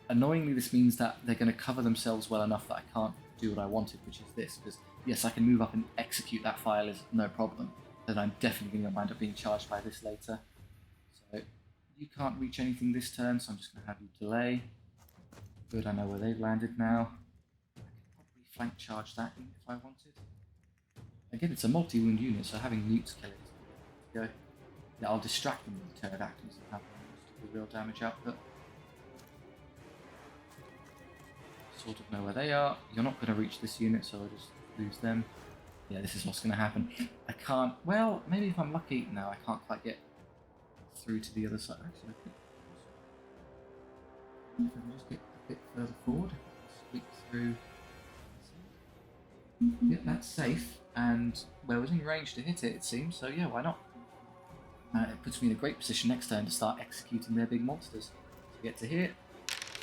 Annoyingly, this means that they're going to cover themselves well enough that I can't do what I wanted, which is this, because yes, I can move up and execute that fire lizard, no problem, then I'm definitely going to wind up being charged by this later. So you can't reach anything this turn, so I'm just going to have you delay. Good, I know where they've landed now. I could probably flank charge that unit if I wanted. Again, it's a multi-wound unit, so having newts kill it is good to go. Yeah, I'll distract them with the Pterodactyls and have them use the real damage output. Sort of know where they are. You're not going to reach this unit, so I'll just lose them. Yeah, this is what's going to happen. I can't... Well, maybe if I'm lucky... No, I can't quite get through to the other side. Actually, I think... If I can just get a bit further forward, squeak through... Yeah, that's safe, and well, within range to hit it, it seems, so yeah, why not? It puts me in a great position next turn to start executing their big monsters. So get to hit,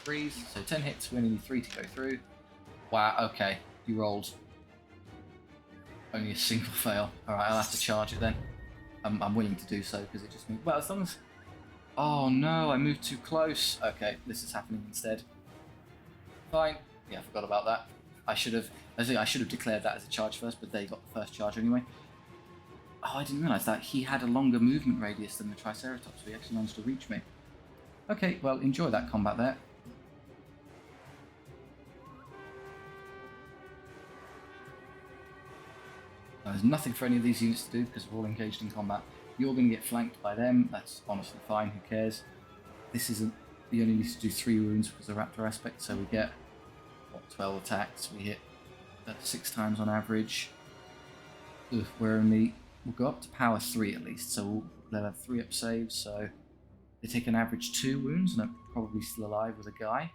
freeze, so 10 hits, we only need 3 to go through. Wow, okay, you rolled only a single fail. Alright, I'll have to charge it then. I'm willing to do so because it just moved. Well, as long as. Oh no, I moved too close. Okay, this is happening instead. Fine. Yeah, I forgot about that. I should have declared that as a charge first, but they got the first charge anyway. Oh, I didn't realise that he had a longer movement radius than the Triceratops, so he actually managed to reach me. Okay, well, enjoy that combat there. There's nothing for any of these units to do because we're all engaged in combat. You're going to get flanked by them. That's honestly fine. Who cares? This isn't. We only need to do 3 wounds because of the raptor aspect, so we get 12 attacks. We hit 6 times on average. We'll go up to power 3 at least, so they'll have 3 up saves. So they take an average 2 wounds, and I'm probably still alive with a guy.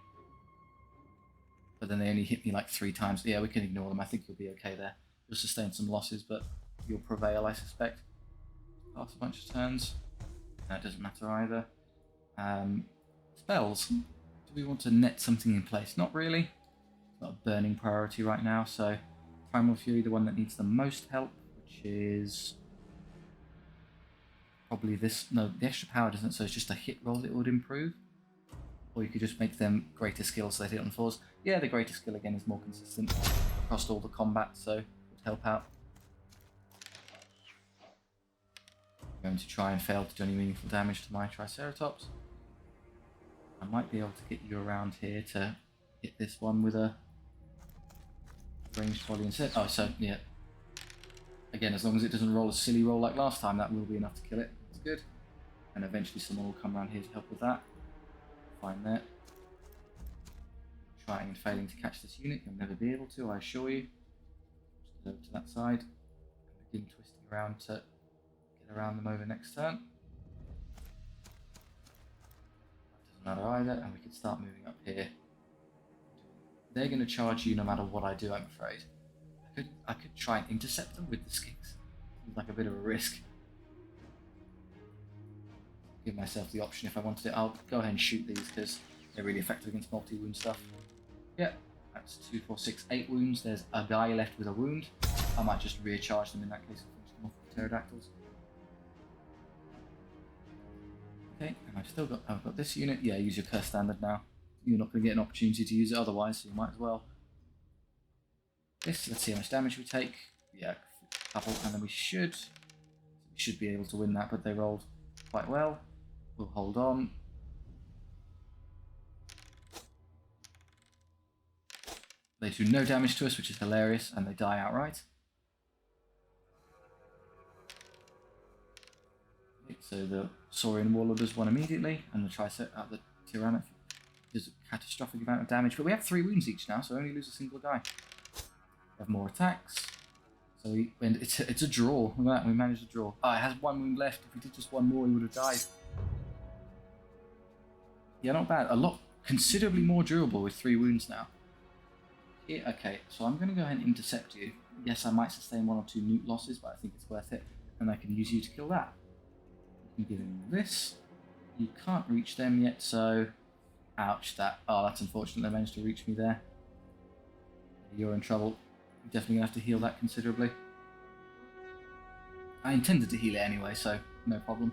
But then they only hit me like 3 times. Yeah, we can ignore them. I think you'll be okay there. You'll sustain some losses, but you'll prevail, I suspect. Pass a bunch of turns. That doesn't matter either. Spells. Do we want to net something in place? Not really. It's not a burning priority right now, so Primal Fury, the one that needs the most help, which is probably this. No, the extra power doesn't, so it's just a hit roll that would improve. Or you could just make them greater skill so they hit on 4s. Yeah, the greater skill again is more consistent across all the combat, so it would help out. I'm going to try and fail to do any meaningful damage to my Triceratops. I might be able to get you around here to hit this one with a ranged volley instead. Oh, so, yeah. Again, as long as it doesn't roll a silly roll like last time, that will be enough to kill it. That's good. And eventually someone will come around here to help with that. Fine there. Trying and failing to catch this unit, you'll never be able to, I assure you. Just go over to that side. And begin twisting around to get around them over next turn. That doesn't matter either, and we can start moving up here. They're going to charge you no matter what I do, I'm afraid. I could try and intercept them with the skinks. Seems like a bit of a risk. Give myself the option if I wanted it. I'll go ahead and shoot these because they're really effective against multi-wound stuff. Yeah, that's 2, 4, 6, 8 wounds. There's a guy left with a wound. I might just recharge them in that case and finish them off with pterodactyls. Okay, and I've got this unit. Yeah, use your curse standard now. You're not going to get an opportunity to use it otherwise, so you might as well. Let's see how much damage we take. Yeah, a couple, and then we should be able to win that, but they rolled quite well. We'll hold on. They do no damage to us, which is hilarious, and they die outright. Okay, so the Saurian Warlorders won immediately, and the Tyrannosaurus does a catastrophic amount of damage, but we have 3 wounds each now, so we only lose a single guy. We have more attacks. So it's a draw. Look at that, we managed to draw. Ah, it has 1 wound left. If we did just 1 more, he would have died. Yeah, not bad. A lot, considerably more durable with 3 wounds now. Yeah, okay, so I'm going to go ahead and intercept you. Yes, I might sustain 1 or 2 newt losses, but I think it's worth it. And I can use you to kill that. You can give him this. You can't reach them yet, so... Ouch, that's unfortunate. They managed to reach me there. You're in trouble. You're definitely going to have to heal that considerably. I intended to heal it anyway, so no problem.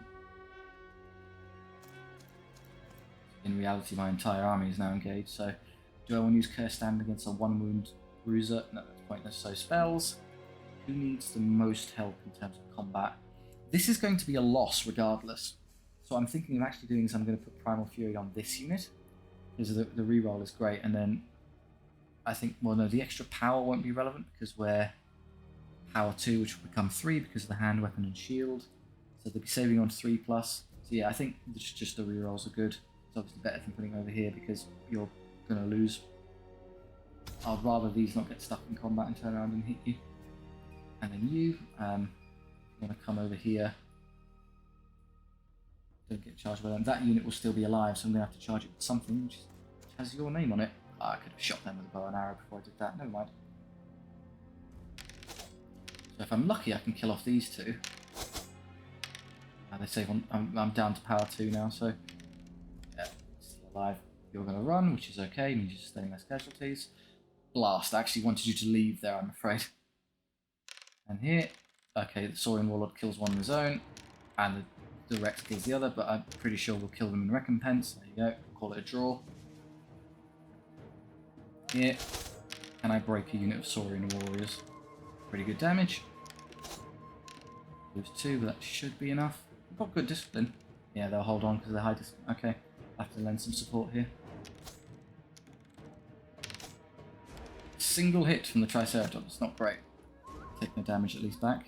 In reality, my entire army is now engaged, so do I want to use Curse Stand against a 1 wound bruiser? No, that's pointless. So spells. Who needs the most help in terms of combat? This is going to be a loss regardless. So I'm thinking of actually doing this. I'm going to put Primal Fury on this unit. Because the reroll is great, and then I think, well no, the extra power won't be relevant because we're power 2, which will become 3 because of the hand, weapon, and shield. So they'll be saving on 3+. So yeah, I think just the rerolls are good. It's obviously better than putting over here because you're going to lose. I'd rather these not get stuck in combat and turn around and hit you. And then you want to come over here. Don't get charged by them. That unit will still be alive, so I'm going to have to charge it with something which has your name on it. I could have shot them with a bow and arrow before I did that. Never mind. So if I'm lucky, I can kill off these two. They save on. I'm down to power 2 now, so yeah, still alive. You're going to run, which is okay. Means you sustain less casualties. Blast. I actually wanted you to leave there, I'm afraid. And here, okay, the Saurian Warlord kills one of his own, and the Rex kills the other, but I'm pretty sure we'll kill them in recompense. There you go. Call it a draw. Here, can I break a unit of Saurian Warriors? Pretty good damage. Lose 2, but that should be enough. We've got good discipline. Yeah, they'll hold on because they're high discipline. Okay, I have to lend some support here. Single hit from the Triceratops, not great. Take no damage at least back.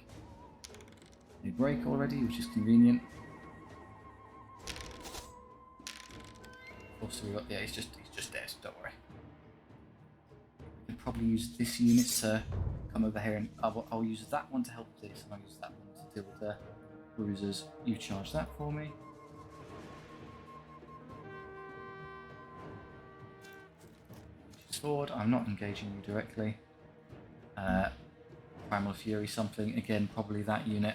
They break already, which is convenient. Also, we got, yeah, he's just there, so don't worry. We can probably use this unit to come over here, and I'll use that one to help this, and I'll use that one to deal with the bruisers. You charge that for me. Sword, I'm not engaging you directly. Primal Fury something, again probably that unit.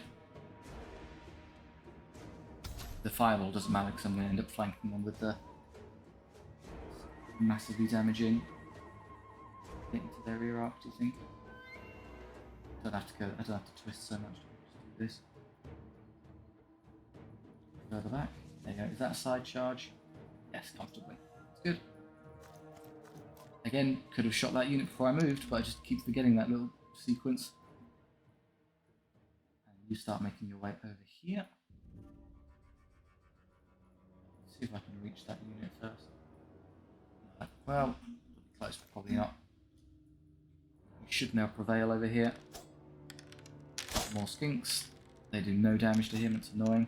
The Fireball doesn't matter because I'm going to end up flanking them with the massively damaging. Get into their rear arc, do you think? I don't have to twist so much to just do this. Further back. There you go. Is that a side charge? Yes, comfortably. It's good. Again, could have shot that unit before I moved, but I just keep forgetting that little sequence. And you start making your way over here. Let's see if I can reach that unit first. Well, close, probably not. We should now prevail over here. Got more skinks. They do no damage to him, it's annoying.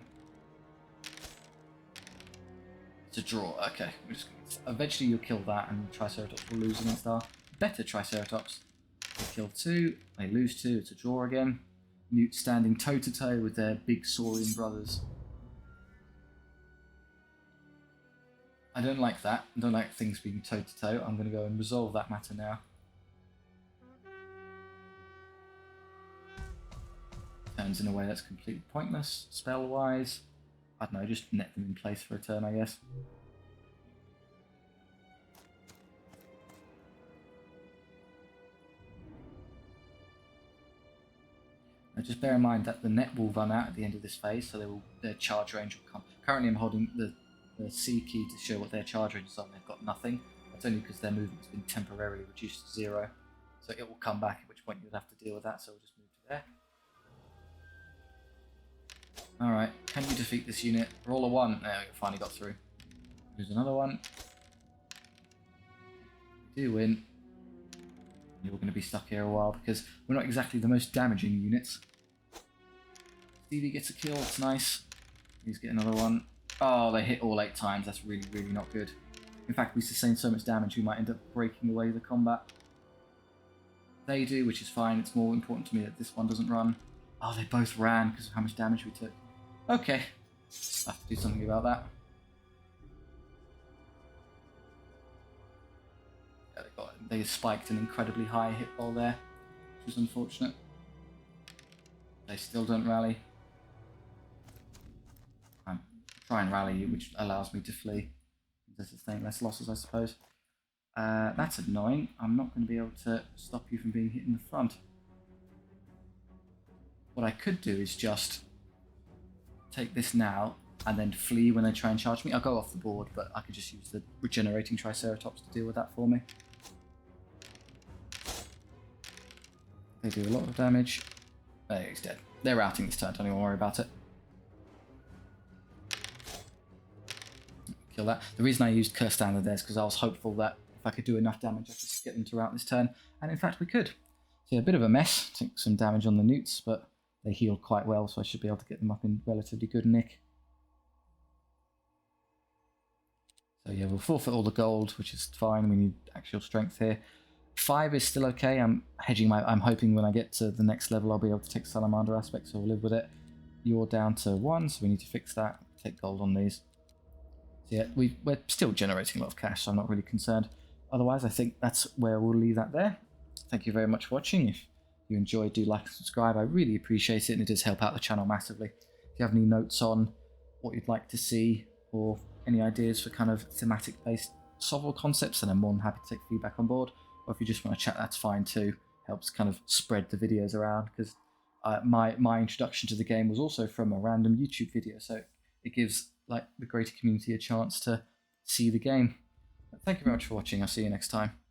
It's a draw, okay. We're just gonna, eventually you'll kill that and Triceratops will lose against our better Triceratops. They kill 2, they lose 2, it's a draw again. Newt standing toe to toe with their big saurian brothers. I don't like that. I don't like things being toe to toe. I'm going to go and resolve that matter now. Turns in a way that's completely pointless, spell-wise. I don't know, just net them in place for a turn, I guess. Now just bear in mind that the net will run out at the end of this phase, so their charge range will come. Currently I'm holding the C key to show what their charge range is on. They've got nothing. That's only because their movement's been temporarily reduced to 0. So it will come back, at which point you'll have to deal with that, so we'll just move to there. Alright, can you defeat this unit? Roll a 1. There, we finally got through. Lose another one. We do win. You're going to be stuck here a while because we're not exactly the most damaging units. Stevie gets a kill, it's nice. Please get another one. Oh, they hit all 8 times. That's really, really not good. In fact, we sustain so much damage we might end up breaking away the combat. They do, which is fine. It's more important to me that this one doesn't run. Oh, they both ran because of how much damage we took. Okay. I have to do something about that. Yeah, they spiked an incredibly high hit roll there, which was unfortunate. They still don't rally. Try and rally you, which allows me to flee. To sustain less losses, I suppose. That's annoying. I'm not going to be able to stop you from being hit in the front. What I could do is just take this now and then flee when they try and charge me. I'll go off the board, but I could just use the regenerating Triceratops to deal with that for me. They do a lot of damage. There, he's dead. They're routing this turn, don't even worry about it. Kill that. The reason I used Curse Standard there is because I was hopeful that if I could do enough damage I could get them to rout this turn, and in fact we could. So yeah, a bit of a mess. Took some damage on the newts, but they healed quite well, so I should be able to get them up in relatively good nick. So yeah, we'll forfeit all the gold, which is fine. We need actual strength here. 5 is still okay. I'm hoping when I get to the next level I'll be able to take Salamander aspect, so we'll live with it. You're down to 1, so we need to fix that. Take gold on these. So yeah, we're still generating a lot of cash, so I'm not really concerned. Otherwise, I think that's where we'll leave that there. Thank you very much for watching. If you enjoy, do like and subscribe. I really appreciate it, and it does help out the channel massively. If you have any notes on what you'd like to see, or any ideas for kind of thematic-based SOVL concepts, then I'm more than happy to take feedback on board. Or if you just want to chat, that's fine too. Helps kind of spread the videos around, because my introduction to the game was also from a random YouTube video, so it gives like the greater community a chance to see the game. Thank you very much for watching. I'll see you next time.